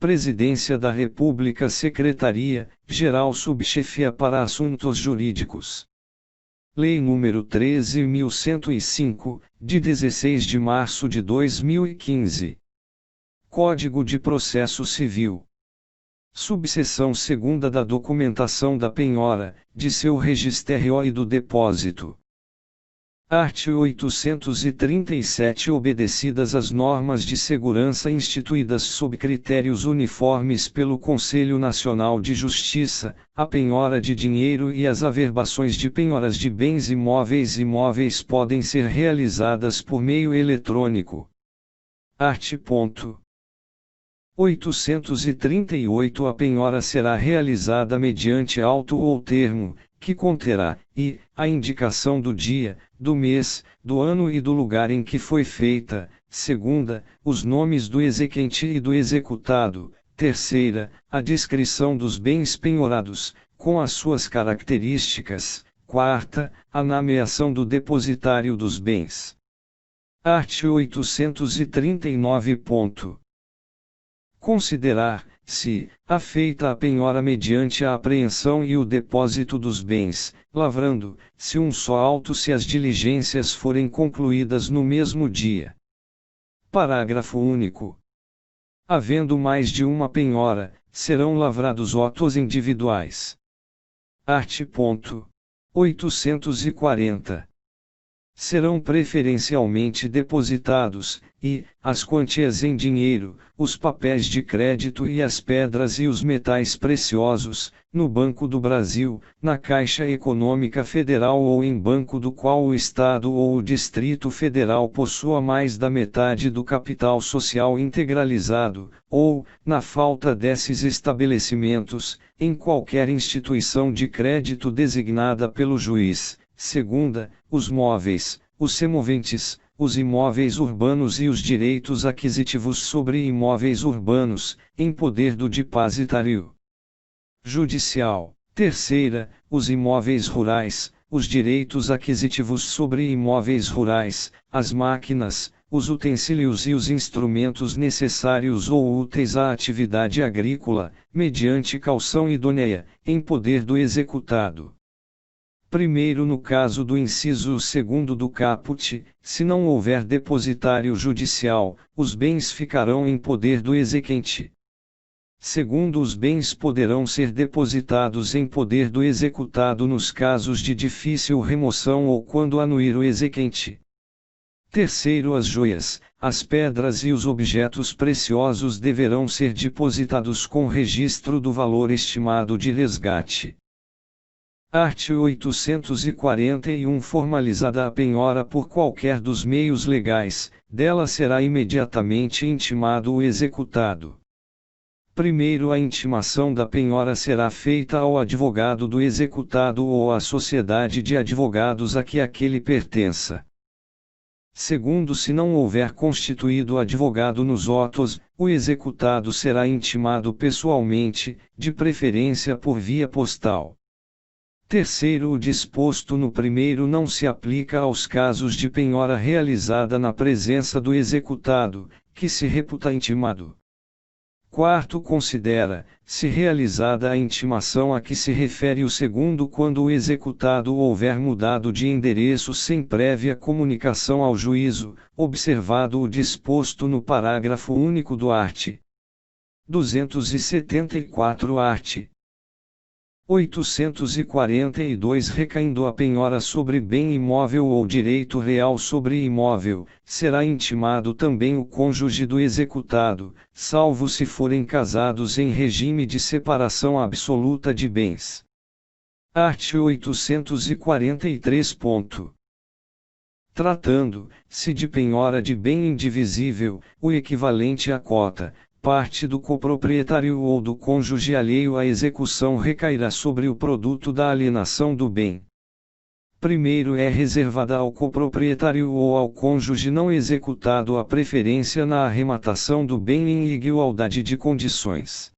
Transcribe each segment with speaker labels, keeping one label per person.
Speaker 1: Presidência da República, Secretaria-Geral Subchefia para Assuntos Jurídicos. Lei nº 13.105, de 16 de março de 2015. Código de Processo Civil. Subseção 2ª da documentação da penhora, de seu registro e do depósito. Art. 837. Obedecidas as normas de segurança instituídas sob critérios uniformes pelo Conselho Nacional de Justiça, a penhora de dinheiro e as averbações de penhoras de bens imóveis podem ser realizadas por meio eletrônico. Art. 838. A penhora será realizada mediante auto ou termo, que conterá, a indicação do dia, do mês, do ano e do lugar em que foi feita; segunda, os nomes do exequente e do executado; terceira, a descrição dos bens penhorados, com as suas características; quarta, a nomeação do depositário dos bens. Art. 839. Considerar, se, feita a penhora mediante a apreensão e o depósito dos bens, lavrando, se um só auto se as diligências forem concluídas no mesmo dia. Parágrafo único. Havendo mais de uma penhora, serão lavrados autos individuais. Art. 840. Serão preferencialmente depositados, as quantias em dinheiro, os papéis de crédito e as pedras e os metais preciosos, no Banco do Brasil, na Caixa Econômica Federal ou em banco do qual o Estado ou o Distrito Federal possua mais da metade do capital social integralizado, ou, na falta desses estabelecimentos, em qualquer instituição de crédito designada pelo juiz. Segunda, os móveis, os semoventes, os imóveis urbanos e os direitos aquisitivos sobre imóveis urbanos, em poder do depositário judicial. Terceira, os imóveis rurais, os direitos aquisitivos sobre imóveis rurais, as máquinas, os utensílios e os instrumentos necessários ou úteis à atividade agrícola, mediante caução idônea, em poder do executado. Primeiro, no caso do inciso 2º do caput, se não houver depositário judicial, os bens ficarão em poder do exequente. Segundo, os bens poderão ser depositados em poder do executado nos casos de difícil remoção ou quando anuir o exequente. Terceiro, as joias, as pedras e os objetos preciosos deverão ser depositados com registro do valor estimado de resgate. Art. 841. Formalizada a penhora por qualquer dos meios legais, dela será imediatamente intimado o executado. Primeiro, a intimação da penhora será feita ao advogado do executado ou à sociedade de advogados a que aquele pertença. Segundo, se não houver constituído advogado nos autos, o executado será intimado pessoalmente, de preferência por via postal. Terceiro, o disposto no primeiro não se aplica aos casos de penhora realizada na presença do executado, que se reputa intimado. Quarto, considera, se realizada a intimação a que se refere o segundo quando o executado houver mudado de endereço sem prévia comunicação ao juízo, observado o disposto no parágrafo único do art. 274 art. 842 recaindo a penhora sobre bem imóvel ou direito real sobre imóvel, será intimado também o cônjuge do executado, salvo se forem casados em regime de separação absoluta de bens. Art. 843. Tratando-se de penhora de bem indivisível, o equivalente à cota, parte do coproprietário ou do cônjuge alheio à execução recairá sobre o produto da alienação do bem. Primeiro, é reservada ao coproprietário ou ao cônjuge não executado a preferência na arrematação do bem em igualdade de condições.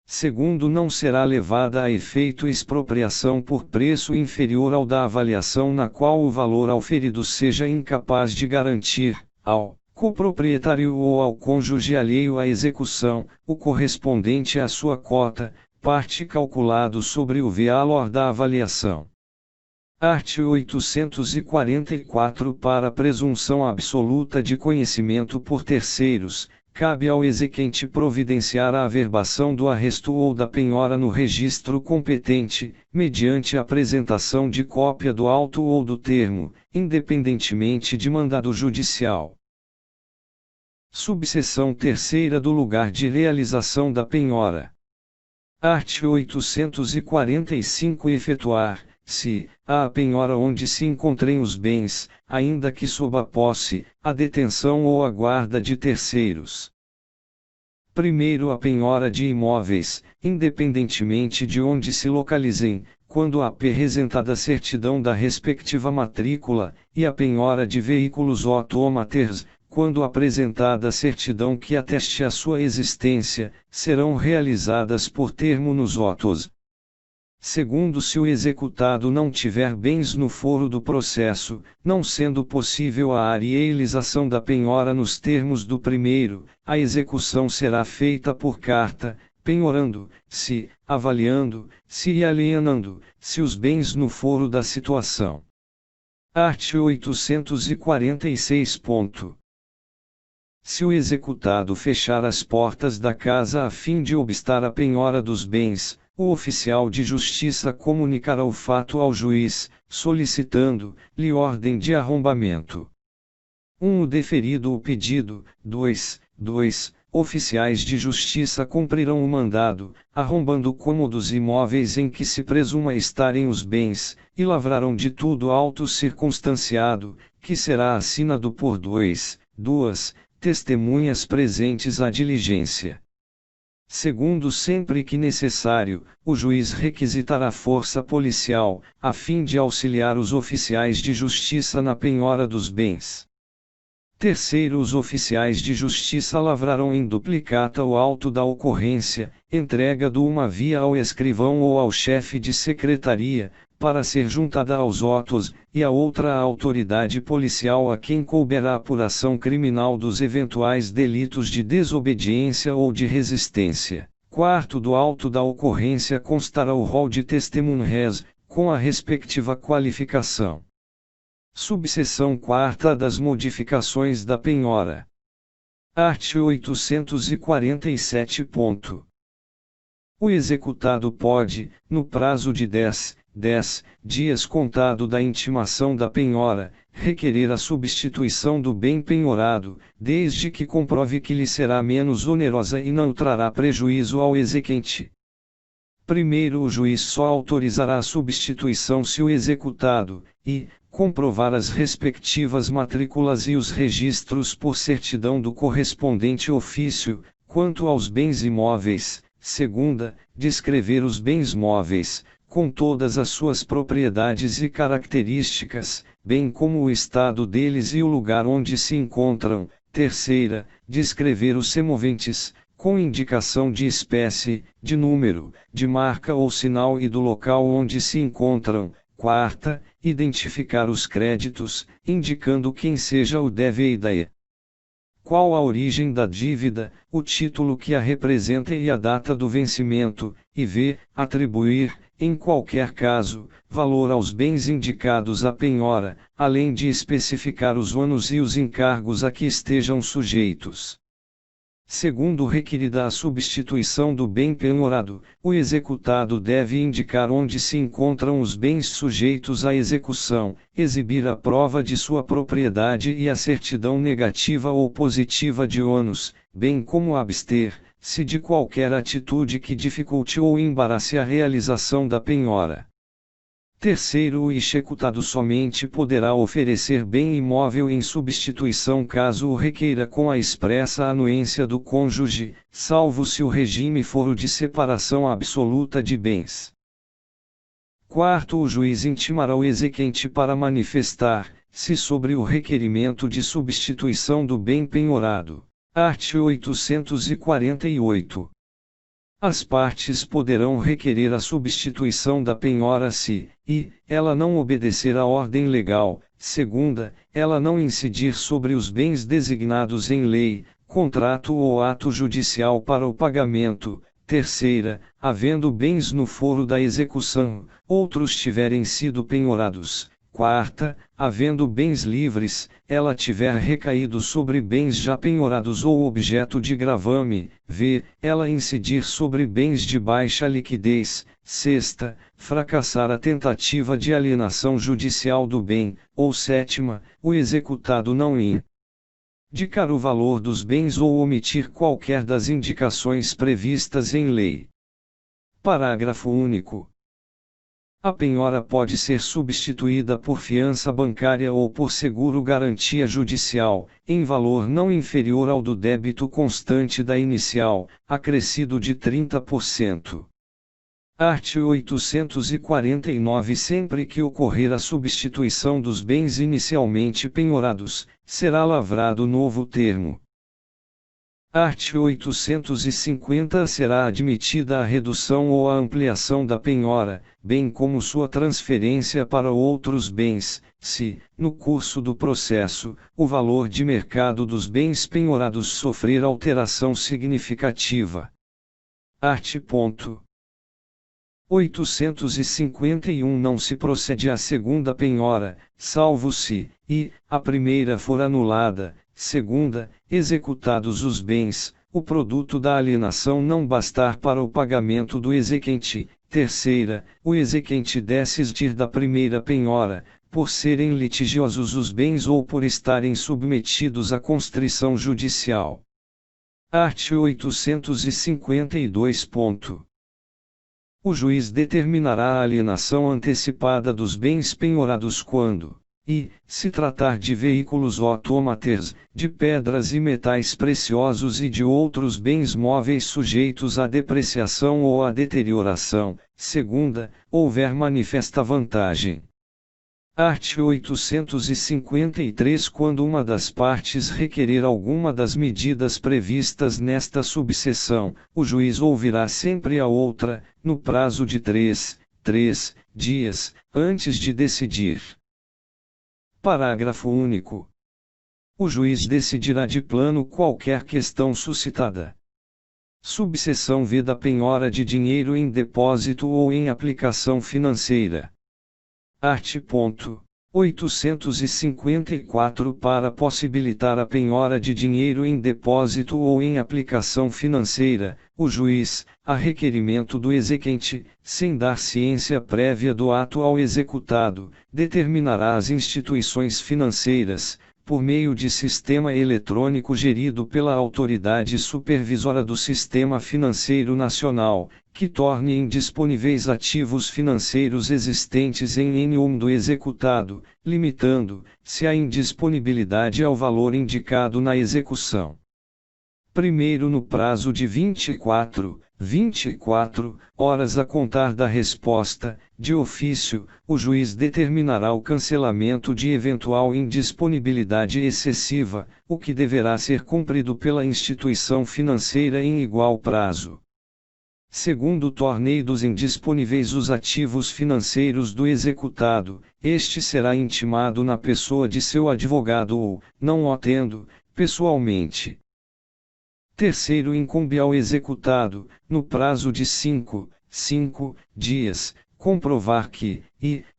Speaker 1: Segundo, não será levada a efeito expropriação por preço inferior ao da avaliação na qual o valor auferido seja incapaz de garantir, ao coproprietário ou ao cônjuge alheio à execução, o correspondente à sua cota, parte calculado sobre o valor da avaliação. Art. 844 Para a presunção absoluta de conhecimento por terceiros, cabe ao exequente providenciar a averbação do arresto ou da penhora no registro competente, mediante a apresentação de cópia do auto ou do termo, independentemente de mandado judicial. Subseção 3ª do lugar de realização da penhora. Art. 845 Efetuar, se, a penhora onde se encontrem os bens, ainda que sob a posse, a detenção ou a guarda de terceiros. Primeiro, a penhora de imóveis, independentemente de onde se localizem, quando apresentada a certidão da respectiva matrícula, e a penhora de veículos autômatos, quando apresentada a certidão que ateste a sua existência, serão realizadas por termo nos autos. Segundo, se o executado não tiver bens no foro do processo, não sendo possível a realização da penhora nos termos do primeiro, a execução será feita por carta, penhorando-se, avaliando-se e alienando-se os bens no foro da situação. Art. 846. Se o executado fechar as portas da casa a fim de obstar a penhora dos bens, o oficial de justiça comunicará o fato ao juiz, solicitando-lhe ordem de arrombamento. 1. Deferido o pedido. 2. Oficiais de justiça cumprirão o mandado, arrombando cômodos imóveis em que se presuma estarem os bens, e lavrarão de tudo auto circunstanciado, que será assinado por duas testemunhas presentes à diligência. Segundo, sempre que necessário, o juiz requisitará força policial, a fim de auxiliar os oficiais de justiça na penhora dos bens. Terceiro, os oficiais de justiça lavrarão em duplicata o auto da ocorrência, entrega-do uma via ao escrivão ou ao chefe de secretaria, para ser juntada aos autos, e a outra à autoridade policial a quem couberá a apuração criminal dos eventuais delitos de desobediência ou de resistência. Quarto, do auto da ocorrência constará o rol de testemunhas, com a respectiva qualificação. Subseção 4ª das modificações da penhora. Art. 847. O executado pode, no prazo de 10 dias contado da intimação da penhora, requerer a substituição do bem penhorado, desde que comprove que lhe será menos onerosa e não trará prejuízo ao exequente. Primeiro, o juiz só autorizará a substituição se o executado, comprovar as respectivas matrículas e os registros por certidão do correspondente ofício, quanto aos bens imóveis. Segunda, descrever os bens móveis, com todas as suas propriedades e características, bem como o estado deles e o lugar onde se encontram. Terceira, descrever os semoventes, com indicação de espécie, de número, de marca ou sinal e do local onde se encontram. Quarta, identificar os créditos, indicando quem seja o devedor, qual a origem da dívida, o título que a representa e a data do vencimento, e atribuir, em qualquer caso, valor aos bens indicados à penhora, além de especificar os ônus e os encargos a que estejam sujeitos. Segundo, requerida a substituição do bem penhorado, o executado deve indicar onde se encontram os bens sujeitos à execução, exibir a prova de sua propriedade e a certidão negativa ou positiva de ônus, bem como abster-se de qualquer atitude que dificulte ou embarace a realização da penhora. Terceiro, o executado somente poderá oferecer bem imóvel em substituição caso o requeira com a expressa anuência do cônjuge, salvo se o regime for o de separação absoluta de bens. Quarto, o juiz intimará o exequente para manifestar-se sobre o requerimento de substituição do bem penhorado. Art. 848. As partes poderão requerer a substituição da penhora se, e, ela não obedecer à ordem legal. Segunda, ela não incidir sobre os bens designados em lei, contrato ou ato judicial para o pagamento. Terceira, havendo bens no foro da execução, outros tiverem sido penhorados. Quarta, havendo bens livres, ela tiver recaído sobre bens já penhorados ou objeto de gravame, ela incidir sobre bens de baixa liquidez. Sexta, fracassar a tentativa de alienação judicial do bem, ou sétima, o executado não indicar o valor dos bens ou omitir qualquer das indicações previstas em lei. Parágrafo único. A penhora pode ser substituída por fiança bancária ou por seguro-garantia judicial, em valor não inferior ao do débito constante da inicial, acrescido de 30%. Art. 849. Sempre que ocorrer a substituição dos bens inicialmente penhorados, será lavrado novo termo. Art. 850. Será admitida a redução ou a ampliação da penhora, bem como sua transferência para outros bens, se, no curso do processo, o valor de mercado dos bens penhorados sofrer alteração significativa. Art. 851. Não se procede à segunda penhora, salvo se, e, a primeira for anulada. Segunda, executados os bens, o produto da alienação não bastar para o pagamento do exequente. Terceira, o exequente desistir da primeira penhora, por serem litigiosos os bens ou por estarem submetidos à constrição judicial. Art. 852. O juiz determinará a alienação antecipada dos bens penhorados quando, se tratar de veículos autômatos, de pedras e metais preciosos e de outros bens móveis sujeitos à depreciação ou à deterioração. Segunda, houver manifesta vantagem. Art. 853. Quando uma das partes requerer alguma das medidas previstas nesta subseção, o juiz ouvirá sempre a outra, no prazo de 3 dias, antes de decidir. Parágrafo único. O juiz decidirá de plano qualquer questão suscitada. Subseção V da penhora de dinheiro em depósito ou em aplicação financeira. Art. 854. Para possibilitar a penhora de dinheiro em depósito ou em aplicação financeira, o juiz, a requerimento do exequente, sem dar ciência prévia do ato ao executado, determinará as instituições financeiras, por meio de sistema eletrônico gerido pela Autoridade Supervisora do Sistema Financeiro Nacional, que torne indisponíveis ativos financeiros existentes em N1 do executado, limitando-se a indisponibilidade ao valor indicado na execução. Primeiro, no prazo de 24 horas a contar da resposta, de ofício, o juiz determinará o cancelamento de eventual indisponibilidade excessiva, o que deverá ser cumprido pela instituição financeira em igual prazo. Segundo, torneios indisponíveis os ativos financeiros do executado, este será intimado na pessoa de seu advogado ou, não o tendo, pessoalmente. Terceiro, incumbe ao executado, no prazo de 5 dias, comprovar que,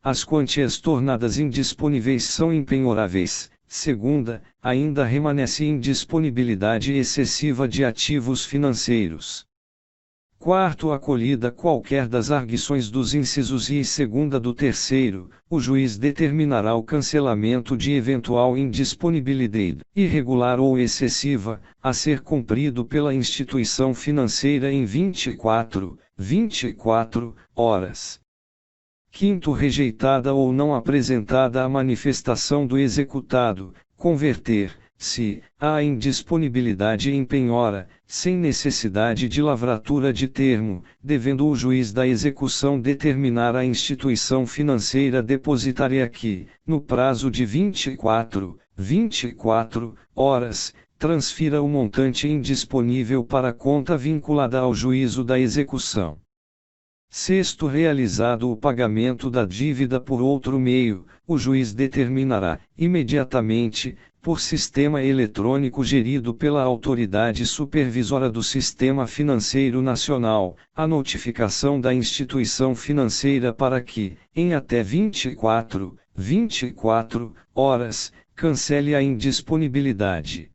Speaker 1: as quantias tornadas indisponíveis são impenhoráveis. Segunda, ainda remanesce indisponibilidade excessiva de ativos financeiros. Quarto, acolhida qualquer das arguições dos incisos I e segunda do terceiro, o juiz determinará o cancelamento de eventual indisponibilidade, irregular ou excessiva, a ser cumprido pela instituição financeira em 24 horas. Quinto, rejeitada ou não apresentada a manifestação do executado, converter-se a indisponibilidade em penhora, sem necessidade de lavratura de termo, devendo o juiz da execução determinar à instituição financeira depositária que, no prazo de 24 horas, transfira o montante indisponível para a conta vinculada ao juízo da execução. Sexto, realizado o pagamento da dívida por outro meio, o juiz determinará, imediatamente, por sistema eletrônico gerido pela Autoridade Supervisora do Sistema Financeiro Nacional, a notificação da instituição financeira para que, em até 24 horas, cancele a indisponibilidade.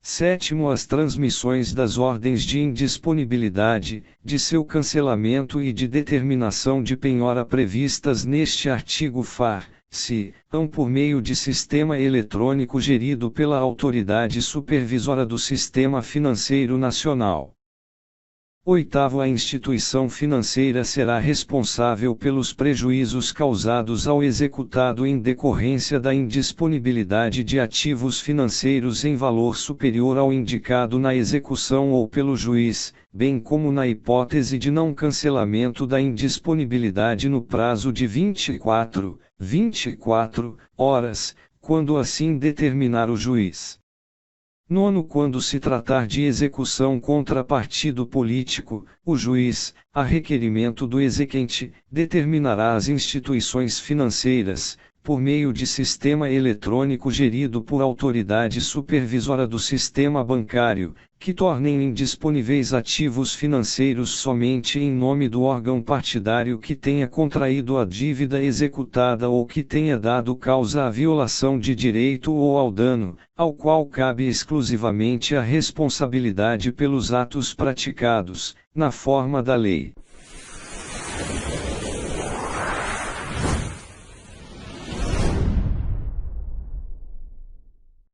Speaker 1: Sétimo, as transmissões das ordens de indisponibilidade, de seu cancelamento e de determinação de penhora previstas neste artigo far-se por meio de sistema eletrônico gerido pela Autoridade Supervisora do Sistema Financeiro Nacional. Oitavo, a instituição financeira será responsável pelos prejuízos causados ao executado em decorrência da indisponibilidade de ativos financeiros em valor superior ao indicado na execução ou pelo juiz, bem como na hipótese de não cancelamento da indisponibilidade no prazo de 24 horas, quando assim determinar o juiz. Nono, quando se tratar de execução contra partido político, o juiz, a requerimento do exequente, determinará as instituições financeiras, por meio de sistema eletrônico gerido por autoridade supervisora do sistema bancário, que tornem indisponíveis ativos financeiros somente em nome do órgão partidário que tenha contraído a dívida executada ou que tenha dado causa à violação de direito ou ao dano, ao qual cabe exclusivamente a responsabilidade pelos atos praticados, na forma da lei.